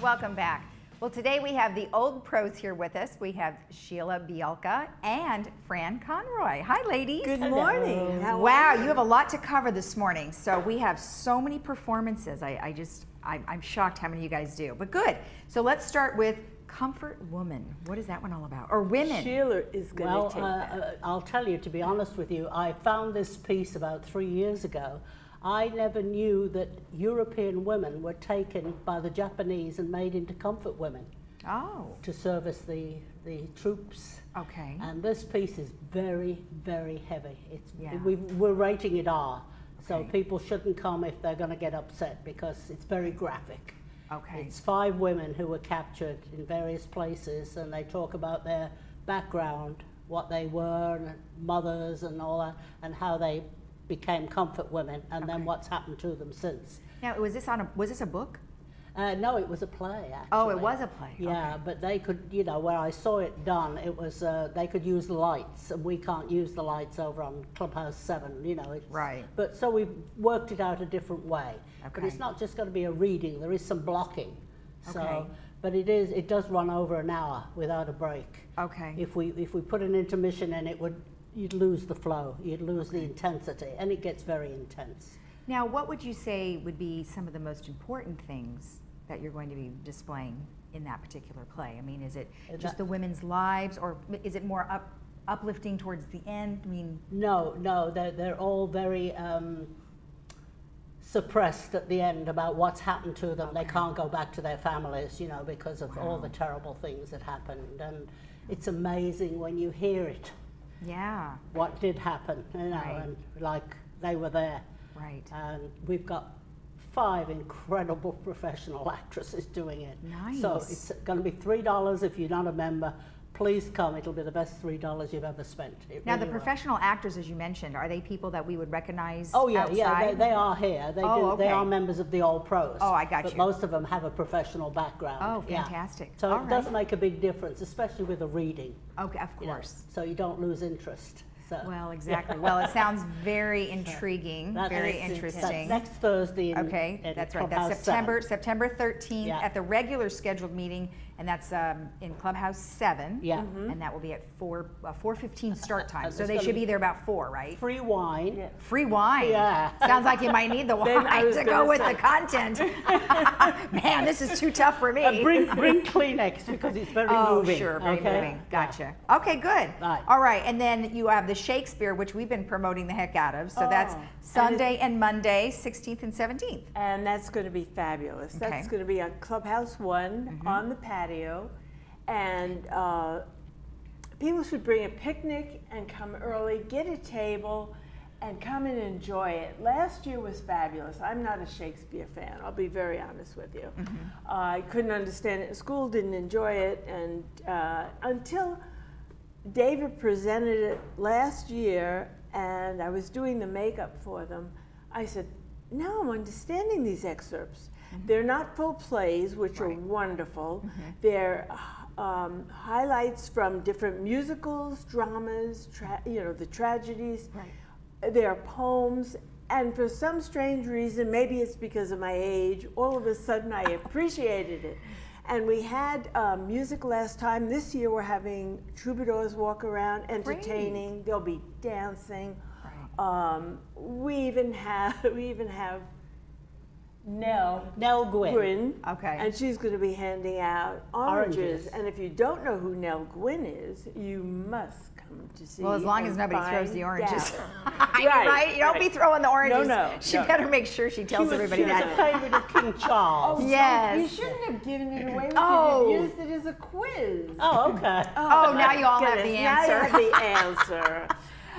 welcome back. Well, today we have the old pros here with us. We have Sheila Bielka and Fran Conroy. Hi, ladies. Good morning. Wow, you have a lot to cover this morning. So we have so many performances. I'm shocked how many you guys do, but good. So let's start with Comfort Woman. What is that one all about? Or women? Sheila is going to take that. I'll tell you, to be honest with you, I found this piece about 3 years ago. I never knew that European women were taken by the Japanese and made into comfort women. Oh. To service the troops. Okay. And this piece is very, very heavy. Yeah. We're rating it R. So Okay. people shouldn't come if they're going to get upset because it's very graphic. Okay. It's 5 women who were captured in various places, and they talk about their background, what they were, and mothers and all that, and how they became comfort women, and then what's happened to them since. Now, was this a book? No, it was a play, actually. Oh, it was a play. Yeah, Okay. but they could, you know, where I saw it done, it was, they could use the lights, and we can't use the lights over on Clubhouse 7, you know. Right. But so we've worked it out a different way. But Okay. it's not just going to be a reading, there is some blocking. So, Okay. but it does run over an hour without a break. Okay. If we put an intermission in, you'd lose the flow, you'd lose the intensity, and it gets very intense. Now, what would you say would be some of the most important things that you're going to be displaying in that particular play? I mean, is it just the women's lives, or is it more uplifting towards the end? I mean, No, they're all very suppressed at the end about what's happened to them. They can't go back to their families, you know, because of all the terrible things that happened. And it's amazing when you hear it. yeah, What did happen, you know, Right. and like they were there. right. And we've got 5 incredible professional actresses doing it. Nice. So it's going to be $3 if you're not a member. Please come. It'll be the best $3 you've ever spent. Now, really the will. professional actors, as you mentioned, are they people that we would recognize Oh yeah, outside? yeah, they are here. They Oh, They okay. are members of the Old Pros. Oh, I got but you. most of them have a professional background. Oh, yeah. fantastic. So All it does right. make a big difference, especially with a reading. Okay, of you know, course. so you don't lose interest. So Well, exactly. Well, it sounds very intriguing, That's- very that's interesting. next Thursday. Okay, in that's right. Clubhouse That's 7. September 13th Yeah. at the regular scheduled meeting, and that's in Clubhouse 7. Yeah. And that will be at 4:15 start time. So There's they gonna should be be there about 4, right? Free wine. Yeah. Free wine. Yeah. Sounds like you might need the Then I wine was to go gonna with say- the content. Man, this is too tough for me. Bring Kleenex because it's very Oh, moving. sure, very okay? moving. Gotcha. Okay, good. Right. All right, and then you have the Shakespeare, which we've been promoting the heck out of. So that's Oh. Sunday and Monday, 16th and 17th. And that's going to be fabulous. Okay. That's going to be on Clubhouse 1 on the patio. And people should bring a picnic and come early, get a table, and come and enjoy it. Last year was fabulous. I'm not a Shakespeare fan, I'll be very honest with you. I couldn't understand it in school, didn't enjoy it, and until David presented it last year and I was doing the makeup for them, I said, now I'm understanding these excerpts. They're not full plays, which are wonderful. They're highlights from different musicals, dramas, the tragedies. Right. They're poems, and for some strange reason, maybe it's because of my age, all of a sudden I appreciated it. And we had music last time. This year we're having troubadours walk around, entertaining. There'll be dancing. Right. We even have Nell Gwynn. Okay. and she's going to be handing out oranges. And if you don't know who Nell Gwynn is, you must come to see. Well, as long and as nobody throws the find oranges. out. right? You don't be throwing the oranges. No, She no. better make sure she tells everybody She was that. a favorite of King Charles. Yes. You shouldn't have given it away. We Oh. could have used it as a quiz. Oh, okay. Oh, now you all have Goodness, the now you answer. have the answer.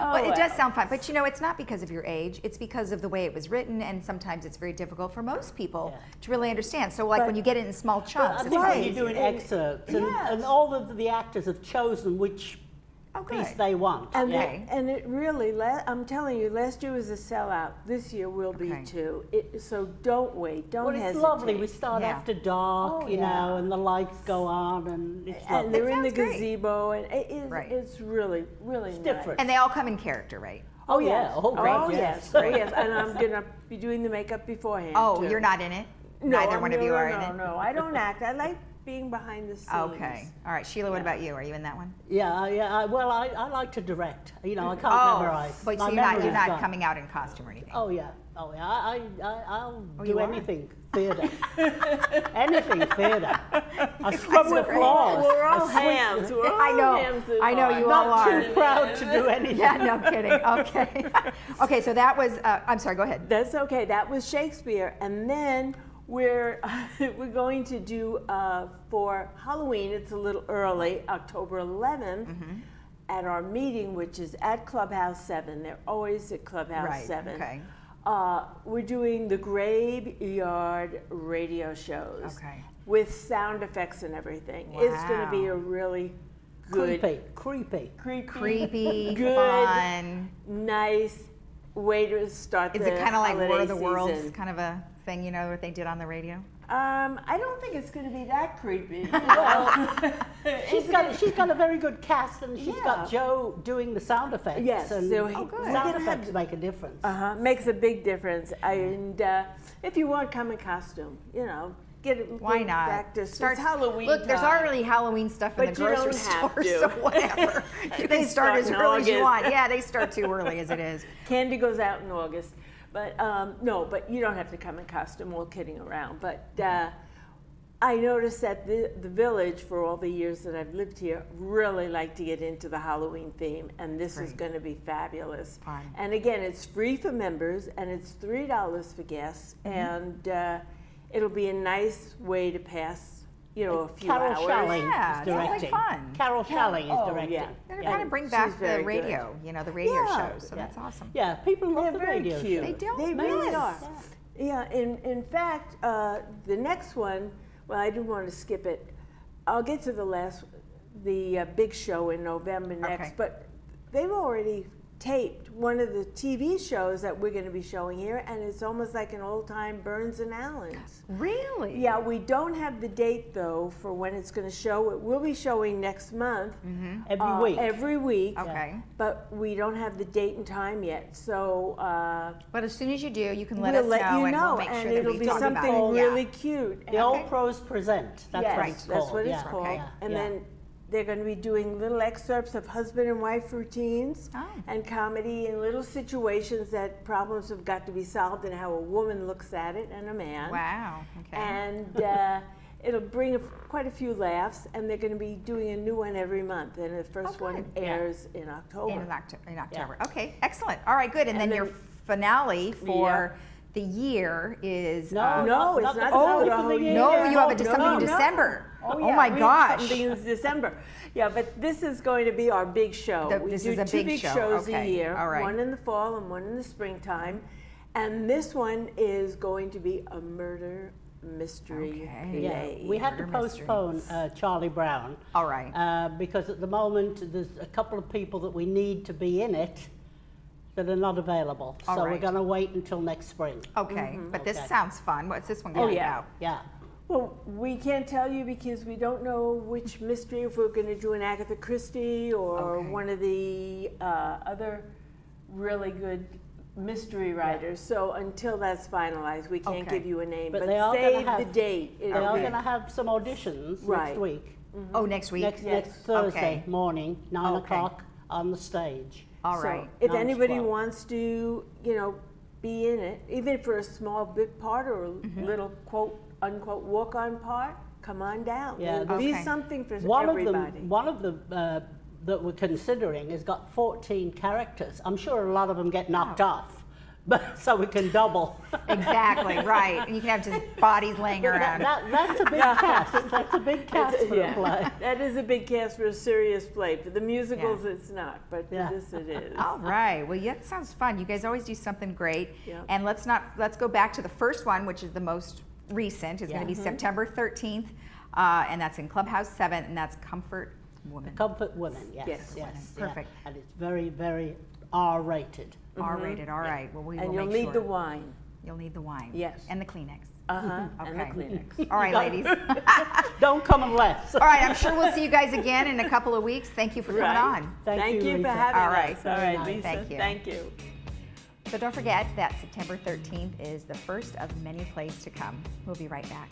Oh, Well, it does well. sound fun, but you know, it's not because of your age. It's because of the way it was written, and sometimes it's very difficult for most people to really understand. So, like But- when you get it in small chunks, I it's think really when you're easy. doing excerpts, and, Yes. and all of the actors have chosen which Oh, piece good. they want. And, Yeah. Okay. and it really, I'm telling you, last year was a sellout. This year will be Okay. too. So don't wait. Don't Well, it's hesitate. lovely. We start Yeah. after dark, Oh, you yeah. know, and the lights go on, and it's And lovely. they're in the sounds great. gazebo, and Right. it's really, really nice. different. And they all come in character, right? Oh, Oh, yeah. yes. Oh, great, Oh, yes. yes. Oh, yes. And I'm going to be doing the makeup beforehand. Oh, too. you're not in it? Neither one of you are in it? No, I don't act. I like being behind the scenes. Okay. All right. Sheila, what about you? Are you in that one? Yeah. Well, I like to direct. You know, I can't memorize. But My so you're memory's not gone. coming out in costume or anything? Oh yeah. I'll you do are? anything theatre. Anything theatre. I scrub the great. floors. We're all hams. We're all I know. hams in I know mine. you all Not are. too proud to do anything. Yeah, no kidding. Okay. Okay, so that was, I'm sorry, go ahead. That's okay. That was Shakespeare, and then we're going to do for Halloween. It's a little early, October 11th, at our meeting, which is at Clubhouse 7. They're always at Clubhouse Right, 7. okay. We're doing the Graveyard radio shows Okay. with sound effects and everything. It's going to be a really good, Creepy. Creepy, good, fun. nice way to start Is the it kind of like War holiday of the Worlds season. kind of a thing, you know, what they did on the radio? I don't think it's going to be that creepy. She's got a very good cast, and she's got Yeah. Joe doing the sound effects. Yes, and so good. sound effects make a difference. Makes a big difference. And if you want, come in costume. You know, get it. Why get not? Back to Start Halloween. Look, there's time. already Halloween stuff in But the you grocery don't have store, to. so whatever. You They can start as in early as you August. want. Yeah, they start too early as it is. Candy goes out in August. But no, but you don't have to come in costume. We're kidding around. But I noticed that the village, for all the years that I've lived here, really like to get into the Halloween theme, and this is Great. going to be fabulous. Fun. And again, it's free for members, and it's $3 for guests, and it'll be a nice way to pass, you know, a few Carol hours. Shelling Yeah, is sounds like directing. fun. Carol Shelling is Oh, directing. yeah. They're Yeah. kind of bring She's back the very radio, you know, the radio Yeah. shows, so Yeah. that's awesome. Yeah, people love They're the very radio cute. show. They do. They Yes. really are. Yeah. In fact, the next one. Well, I didn't want to skip it. I'll get to the big show in November next. Okay. But they've already taped one of the TV shows that we're going to be showing here, and it's almost like an old-time Burns and Allen's. Really? Yeah, we don't have the date though for when it's going to show. It will be showing next month. Every week. Every week. Okay. But we don't have the date and time yet. So. But as soon as you do, you can let We'll us let know, you and know, we'll make and sure that it'll we be talk about something it. really Yeah. cute. The Old Pros Present. That's Yes, what it's called. that's what it's yeah. called. Okay. And Yeah. then they're going to be doing little excerpts of husband and wife routines Oh. and comedy and little situations that problems have got to be solved and how a woman looks at it and a man. Wow. Okay. And it'll bring quite a few laughs, and they're going to be doing a new one every month. And the first one good. airs in October. in October. Okay, excellent. All right, good. And then then- your finale for the year is No, No, it's not not the Oh, finale the for whole the year. year. no, you have No, something in no. December. Oh, Oh yeah, my we have gosh. something in December. Yeah, but this is going to be our big show. We This do is a two big big show. shows Okay, a year, all right. one in the fall and one in the springtime. And this one is going to be a murder mystery. Okay. Yeah, play. we had to Murder mystery. postpone Charlie Brown All right. because at the moment there's a couple of people that we need to be in it that are not available. All so right. we're going to wait until next spring. Okay, but this Okay. sounds fun. What's this one going to Oh, be yeah. about? Yeah. Well, we can't tell you because we don't know which mystery, if we're going to do an Agatha Christie or Okay. one of the other really good mystery writers. So until that's finalized, we can't Okay. give you a name. But But they are gonna save have- the date. They It'll are be- going to have some auditions Right. next week. Oh, next week? Next Yes. Thursday Okay. morning, 9 Okay. o'clock on the stage. All So right. if 9 to anybody 12. wants to, be in it, even for a small bit part or a Mm-hmm. little quote unquote walk-on part, come on down. Yeah, There'll be Okay. something for One everybody. of them that we're considering has got 14 characters. I'm sure a lot of them get knocked off, but so we can double. Exactly, right. And you can have just bodies laying around. That's a big cast. That's a big cast for the play. That is a big cast for a serious play. For the musicals, Yeah. it's not, but Yeah. for this it is. All right. Well, yeah, it sounds fun. You guys always do something great. Yeah. And let's go back to the first one, which is the most recent. It's going to be September 13th, and that's in Clubhouse 7, and that's Comfort Woman. Comfort Women, yes. Yes. Yeah. Perfect. And it's very, very R-rated. R-rated. All right. Well, we will And you'll make need sure. the wine. You'll need the wine. Yes. And the Kleenex. And the Okay. Kleenex. All right, ladies. Don't come unless. All right. I'm sure we'll see you guys again in a couple of weeks. Thank you for coming Right. on. Thank you, for Lisa. having All right. us. All right, Very Lisa. nice. Thank you. Thank you. So don't forget that September 13th is the first of many plays to come. We'll be right back.